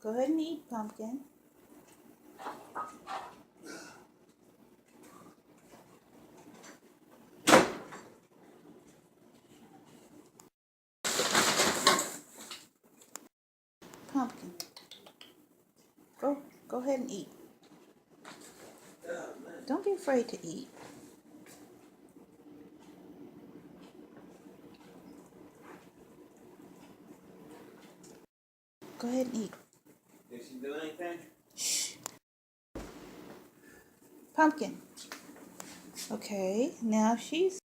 Go ahead and eat, pumpkin. Pumpkin. Go ahead and eat. Don't be afraid to eat. Go ahead and eat. Did she do anything? Shh. Pumpkin. Okay, now she's